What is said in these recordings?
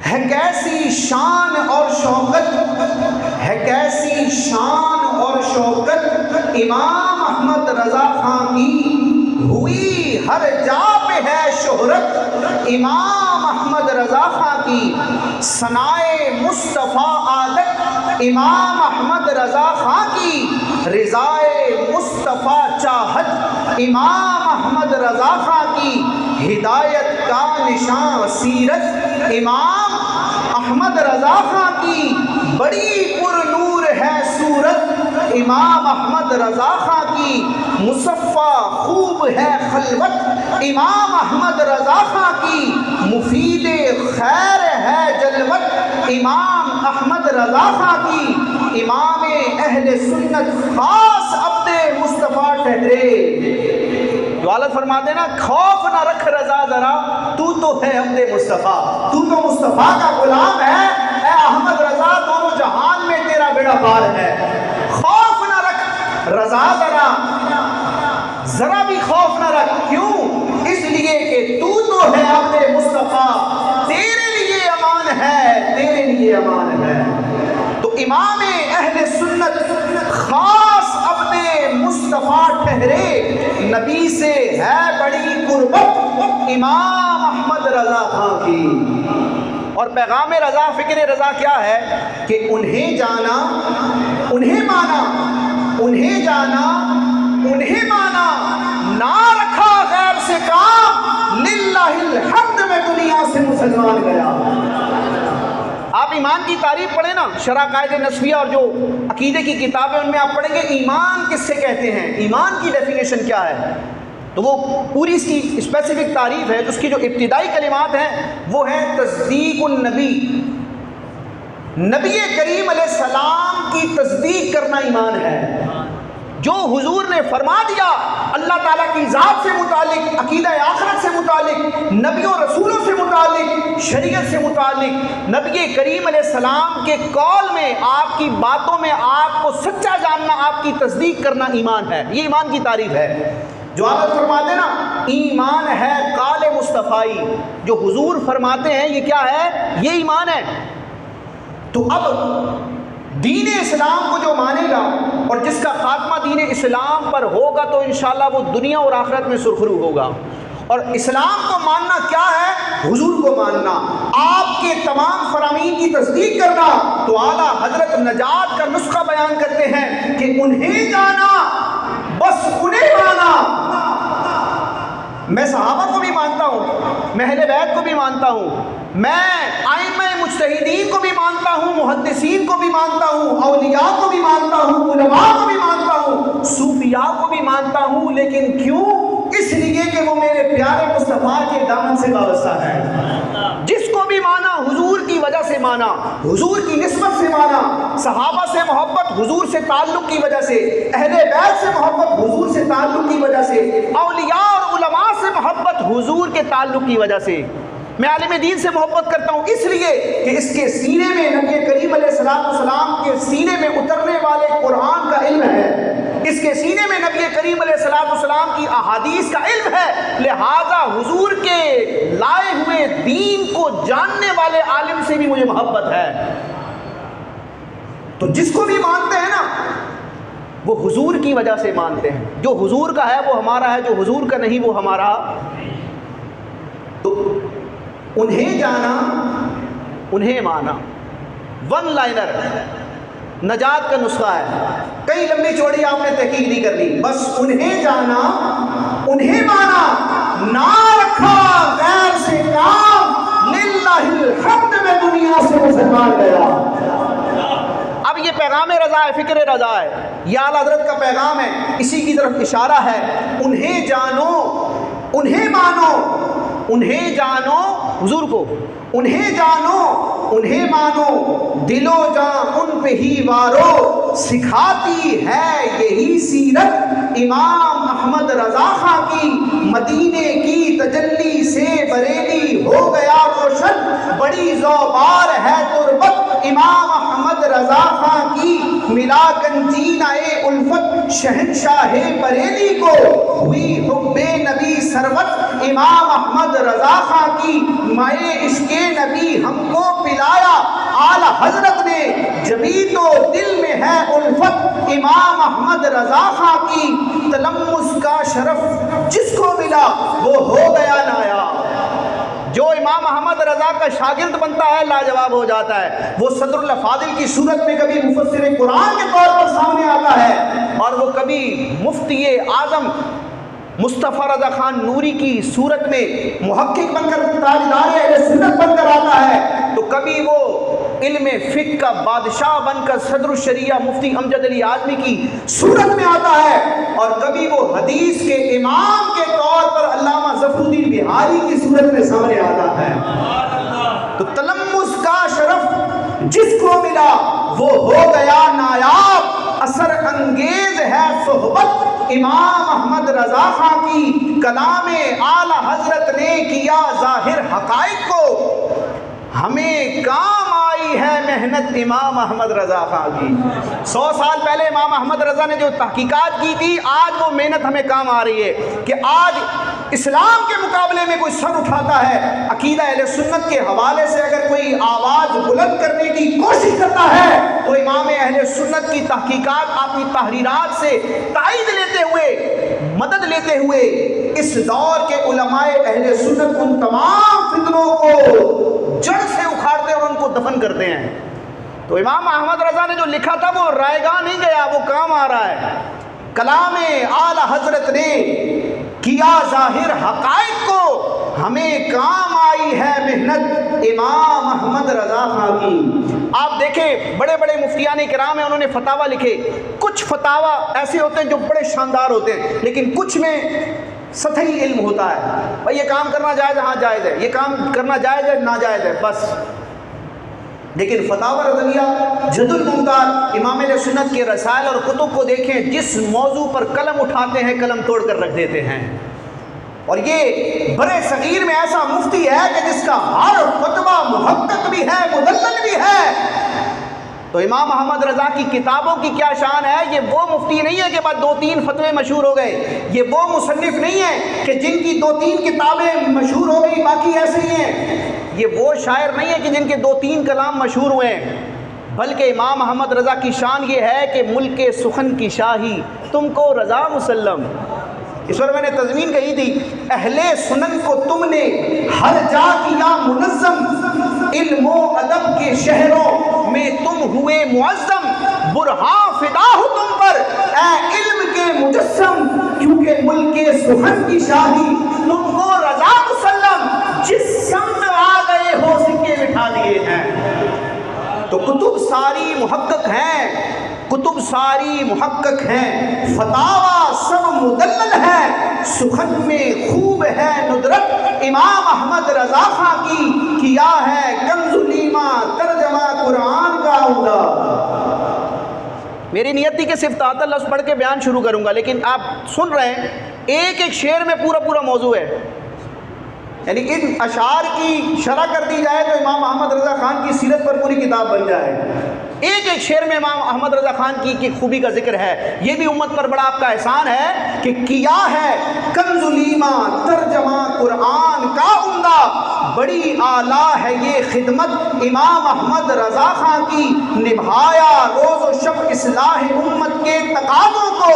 ہے کیسی شان اور شوکت، ہے کیسی شان اور شوکت امام احمد رضا خان کی، ہوئی ہر جا پہ ہے شہرت امام احمد رضا خان کی، ثنائے مصطفیٰ عادت امام احمد رضا خان کی، رضائے مصطفیٰ چاہت امام احمد رضا خان کی، ہدایت کا نشان سیرت امام احمد رضا خان کی، بڑی پر نور ہے صورت امام احمد رضا خان کی، مصفہ خوب ہے خلوت امام احمد رضا خان کی، مفید خیر ہے جلوت امام احمد رضا خان کی، امام اہل سنت خاص اپنے مصطفیٰ ٹھہرے۔ جو حالت فرماتے نا خوف نہ رکھ رضا ذرا، تو ہے اپنے مصطفیٰ، تو مصطفیٰ کا غلام ہے، اے احمد رضا دونوں جہان میں تیرا بیڑا پار ہے، خوف نہ رکھ رضا ذرا بھی خوف نہ رکھ، کیوں؟ اس لیے کہ تو ہے اپنے مصطفیٰ، تیرے لیے امان ہے، تیرے لیے امان ہے۔ تو امام اہل سنت خاص اپنے مصطفیٰ ٹھہرے، نبی سے ہے بڑی قربت امام احمد رضا خان کی۔ اور پیغام رضا، فکر رضا کیا ہے کہ انہیں جانا، انہیں مانا، انہیں جانا، انہیں مانا، نہ رکھا غیر سے کام، للہ الحمد میں دنیا سے مسلمان گیا۔ آپ ایمان کی تعریف پڑھیں نا، شرح قائد نصفیہ اور جو عقیدے کی کتابیں ان میں آپ پڑھیں گے ایمان کس سے کہتے ہیں، ایمان کی ڈیفینیشن کیا ہے، تو وہ پوری اس کی اسپیسیفک تعریف ہے۔ اس کی جو ابتدائی کلمات ہیں وہ ہیں تصدیق النبی، نبی کریم علیہ السلام کی تصدیق کرنا ایمان ہے۔ جو حضور نے فرما دیا اللہ تعالیٰ کی ذات سے متعلق، عقیدہ آخرت سے متعلق، نبیوں رسولوں سے متعلق، شریعت سے متعلق، نبی کریم علیہ السلام کے قول میں، آپ کی باتوں میں آپ کو سچا جاننا، آپ کی تصدیق کرنا ایمان ہے۔ یہ ایمان کی تعریف ہے۔ جو آپ فرماتے نا ایمان ہے قال مصطفی، جو حضور فرماتے ہیں یہ کیا ہے، یہ ایمان ہے۔ تو اب دین اسلام کو جو مانے گا اور جس کا خاتمہ دین اسلام پر ہوگا تو انشاءاللہ وہ دنیا اور آخرت میں سرخرو ہوگا۔ اور اسلام کو ماننا کیا ہے، حضور کو ماننا، آپ کے تمام فرامین کی تصدیق کرنا۔ تو اعلیٰ حضرت نجات کا نسخہ بیان کرتے ہیں کہ انہیں جانا، بس انہیں مانا۔ میں صحابہ کو بھی مانتا ہوں، میں اہل بیت کو بھی مانتا ہوں، میں ائمہ مجتہدین کو بھی مانتا ہوں، محدثین کو بھی مانتا ہوں، اولیاء کو بھی مانتا ہوں، علماء کو بھی مانتا ہوں، صوفیاء کو بھی مانتا ہوں، لیکن کیوں؟ اس لیے کہ وہ میرے پیارے مصطفیٰ کے دامن سے وابستہ ہے۔ جس کو بھی مانا حضور کی وجہ سے مانا، حضور کی نسبت سے مانا، صحابہ سے محبت حضور سے تعلق کی وجہ سے، اہل بیت سے محبت حضور سے تعلق کی وجہ سے، اولیاء اور علماء سے محبت حضور کے تعلق کی وجہ سے۔ میں عالم دین سے محبت کرتا ہوں اس لیے کہ اس کے سینے میں نبی کریم علیہ السلام کے سینے میں اترنے والے قرآن کا علم ہے، اس کے سینے میں نبی کریم علیہ السلام کی احادیث کا علم ہے، لہذا حضور کے لائے ہوئے دین کو جاننے والے عالم سے بھی مجھے محبت ہے۔ تو جس کو بھی مانتے ہیں نا وہ حضور کی وجہ سے مانتے ہیں، جو حضور کا ہے وہ ہمارا ہے، جو حضور کا نہیں وہ ہمارا۔ تو انہیں جانا، انہیں مانا، ون لائنر نجات کا نسخہ ہے۔ کئی لمبی چوڑی آپ نے تحقیق نہیں کرنی، بس انہیں جانا، انہیں مانا، نہ رکھا غیر سے کام، للہ الحمد میں دنیا سے مسلمان گیا۔ اب یہ پیغام رضا ہے، فکر رضا ہے، یہ اعلیٰ حضرت کا پیغام ہے، اسی کی طرف اشارہ ہے۔ انہیں جانو، انہیں مانو، انہیں جانو، حضور کو انہیں جانو، انہیں مانو، دل و جان ان پہ ہی وارو، سکھاتی ہے یہی سیرت امام احمد رضا خان کی، مدینے کی تجلی سے بریلی ہو گیا روشن، بڑی زوبار ہے تربت امام احمد رضا خان کی، ملا گنجینہ الفت شہنشاہ بریلی کو، ہوئی حب نبی سروت امام احمد رضا خان کی، مائے عشق نبی ہم کو پلایا اعلی حضرت نے، جبھی تو دل میں ہے الفت امام احمد رضا خان کی، تلمس کا شرف جس کو ملا وہ ہو گیا نایاب۔ جو امام احمد رضا کا شاگرد بنتا ہے لاجواب ہو جاتا ہے، وہ صدر الافاضل کی صورت میں کبھی مفسر قرآن کے طور پر سامنے آتا ہے، اور وہ کبھی مفتی اعظم مصطفیٰ رضا خان نوری کی صورت میں محقق بن کر تاجدار اہل سنت بن کر آتا ہے، تو کبھی وہ علم فقہ کا بادشاہ بن کر صدر الشریعہ مفتی امجد علی اعظمی کی صورت میں آتا ہے، اور کبھی وہ حدیث کے امام کے طور پر علامہ ظفر الدین بہاری کی صورت میں سامنے آتا ہے۔ تو تلمس کا شرف جس کو ملا وہ ہو گیا نایاب، اثر انگیز ہے صحبت امام احمد رضا خان کی، کلام اعلی حضرت نے کیا ظاہر حقائق کو، ہمیں کام آئی ہے محنت امام احمد رضا خان کی۔ 100 سال پہلے امام احمد رضا نے جو تحقیقات کی تھی، آج وہ محنت ہمیں کام آ رہی ہے کہ آج اسلام کے مقابلے میں کوئی سر اٹھاتا ہے، عقیدہ اہل سنت کے حوالے سے اگر کوئی آواز بلند کرنے کی کوشش کرتا ہے تو امام اہل سنت کی تحقیقات، اپنی تحریرات سے تائید لیتے ہوئے، مدد لیتے ہوئے اس دور کے علماء اہل سنت ان تمام فتنوں کو جڑ سے اکھاڑتے اور ان کو دفن کرتے ہیں۔ تو امام احمد رضا نے جو لکھا تھا وہ رائے گاہ نہیں گیا، وہ کام آ رہا ہے۔ کلام اعلی حضرت نے کیا ظاہر حقائق کو، ہمیں کام آئی ہے محنت امام احمد رضا خان کی۔ آپ دیکھیں بڑے بڑے مفتیان کرام ہیں، انہوں نے فتاوی لکھے، کچھ فتاوی ایسے ہوتے ہیں جو بڑے شاندار ہوتے ہیں، لیکن کچھ میں سطحی علم ہوتا ہے، بھائی یہ کام کرنا جائز ہے، ہاں جائز ہے، یہ کام کرنا جائز ہے، ناجائز ہے، بس۔ لیکن فتاوی رضویہ جد المختار امام اہل سنت کے رسائل اور کتب کو دیکھیں، جس موضوع پر قلم اٹھاتے ہیں قلم توڑ کر رکھ دیتے ہیں، اور یہ برے صغیر میں ایسا مفتی ہے کہ جس کا ہر فتویٰ محقق بھی ہے، مدلل بھی ہے۔ تو امام احمد رضا کی کتابوں کی کیا شان ہے، یہ وہ مفتی نہیں ہے کہ بعد 2-3 فتوے مشہور ہو گئے، یہ وہ مصنف نہیں ہے کہ جن کی 2-3 کتابیں مشہور ہو گئی باقی ایسے ہی ہیں، یہ وہ شاعر نہیں ہے کہ جن کے 2-3 کلام مشہور ہوئے ہیں، بلکہ امام احمد رضا کی شان یہ ہے کہ ملک سخن کی شاہی تم کو رضا مسلم۔ اس پر میں نے تضمین کہی تھی، اہل سنن کو تم نے ہر جا کیا منظم، علم و ادب کے شہروں میں تم ہوئے معظم، برہاں فدا ہو تم پر اے علم کے مجسم، کیونکہ ملک سخن کی شاہی تم کو رضا مسلم، جس سمت آ گئے ہو سکے بٹھا دیے ہیں۔ تو کتب ساری محقق ہیں، کتب ساری محقق ہیں، فتاوی سب مدلل ہے، سخن میں خوب ہے ندرت امام احمد رضا خان کی، کیا ہے کنز الایمان ترجمہ قرآن کا عمدہ۔ میری نیت تھی کہ صرف تعطل لفظ پڑھ کے بیان شروع کروں گا، لیکن آپ سن رہے ہیں ایک ایک شعر میں پورا موضوع ہے، یعنی ان اشعار کی شرح کر دی جائے تو امام احمد رضا خان کی سیرت پر پوری کتاب بن جائے۔ ایک ایک شعر میں امام احمد رضا خان کی خوبی کا ذکر ہے۔ یہ بھی امت پر بڑا آپ کا احسان ہے کہ کیا ہے کنز الایمان ترجمہ قرآن کا عمدہ، بڑی اعلیٰ ہے یہ خدمت امام احمد رضا خان کی، نبھایا روز و شب اصلاح امت کے تقاضوں کو،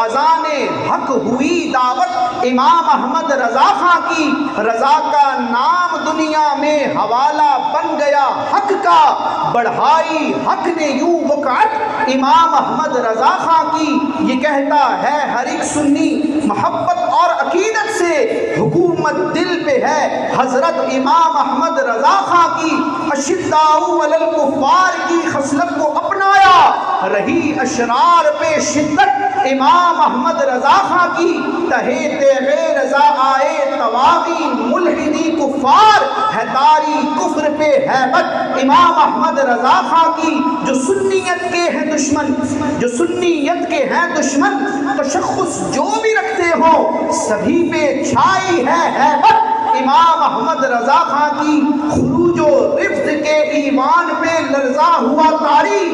اذان حق ہوئی دعوت امام احمد رضا خان کی، رضا کا نام دنیا میں حوالہ بن گیا حق کا، بڑھائی حق نے یوں وقعت امام احمد رضا خان کی، یہ کہتا ہے ہر ایک سنی محبت اور عقیدت سے، حکومت دل پہ ہے حضرت امام احمد رضا خان کی، اشداء علی الکفار کی خصلت کو اپنایا، رہی اشرار پہ شدت امام احمد رضا خان کی، تہے تیغ رضا آئے تواغی ملحدی کفار، ہے داری کفر پہ ہیبت امام احمد رضا خان کی، جو سنیت کے ہیں دشمن، جو سنیت کے ہیں دشمن، تشخص جو بھی رکھتے ہو سبھی پہ چھائی ہے ہیبت امام احمد رضا خان کی، خروج و رفض کے ایمان پہ لرزا ہوا طاری،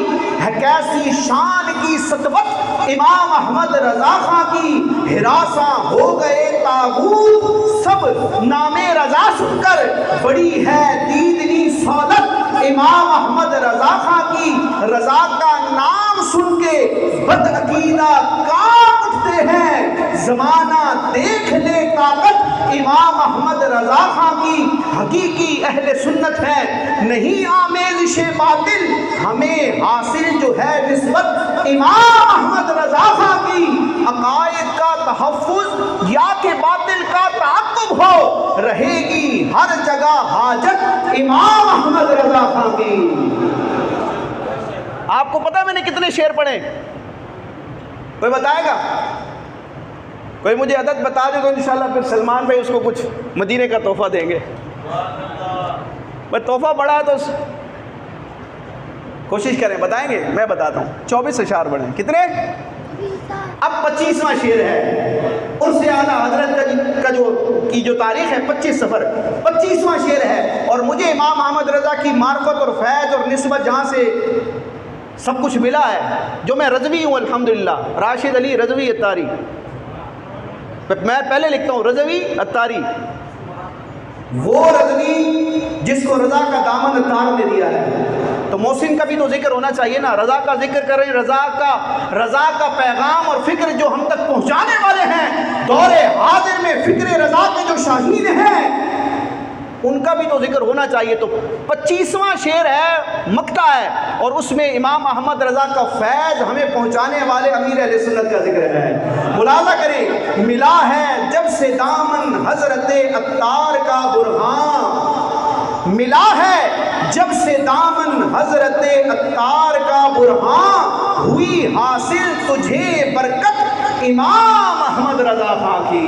ہے کیسی شان کی سطوت امام احمد رضا خاں کی، ہراساں ہو گئے طاغوت سب نام رضا سن کر، بڑی ہے دیدنی سہولت امام احمد رضا خاں کی، رضا کا نام سن کے بد عقیدہ کانپ اٹھتے ہیں، زمانہ دیکھ لے طاقت امام احمد رضا خاں کی، حقیقی اہل سنت ہے نہیں آمیزش باطل، ہمیں حاصل جو ہے نسبت امام احمد رضا خاں کی، عقائد کا تحفظ یا کہ باطل کا تعاقب ہو، رہے گی ہر جگہ حاجت امام احمد رضا خاں کی۔ آپ کو پتا میں نے کتنے شعر پڑھے؟ کوئی بتائے گا؟ کوئی مجھے عدد بتا دے تو انشاءاللہ پھر سلمان بھائی اس کو کچھ مدینے کا تحفہ دیں گے۔ بس تحفہ بڑا ہے تو کوشش کریں، بتائیں گے؟ میں بتاتا ہوں 24 اشعار بڑھے ہیں۔ کتنے؟ اب 25واں شعر ہے، اس سے اعلیٰ حضرت کا جو تاریخ ہے 25 صفر، 25واں شعر ہے، اور مجھے امام احمد رضا کی معرفت اور فیض اور نسبت جہاں سے سب کچھ ملا ہے، جو میں رضوی ہوں الحمدللہ، راشد علی رضوی اتاری، میں پہلے لکھتا ہوں رضوی اتاری، وہ رضوی جس کو رضا کا دامن اتار نے دیا ہے، تو محسن کا بھی تو ذکر ہونا چاہیے نا، رضا کا ذکر کریں، رضا کا پیغام اور فکر جو ہم تک پہنچانے والے ہیں، دور حاضر میں فکر رضا کے جو شاہین ہیں ان کا بھی تو ذکر ہونا چاہیے۔ تو 25واں شعر ہے، مقطع ہے، اور اس میں امام احمد رضا کا فیض ہمیں پہنچانے والے امیر اہل سنت کا ذکر ہے۔ ملاحظہ کریں، ملا ہے جب سے دامن حضرت عطار کا برہان، ملا ہے جب سے دامن حضرت عطار کا برہان، ہوئی حاصل تجھے برکت امام احمد رضا خاں کی۔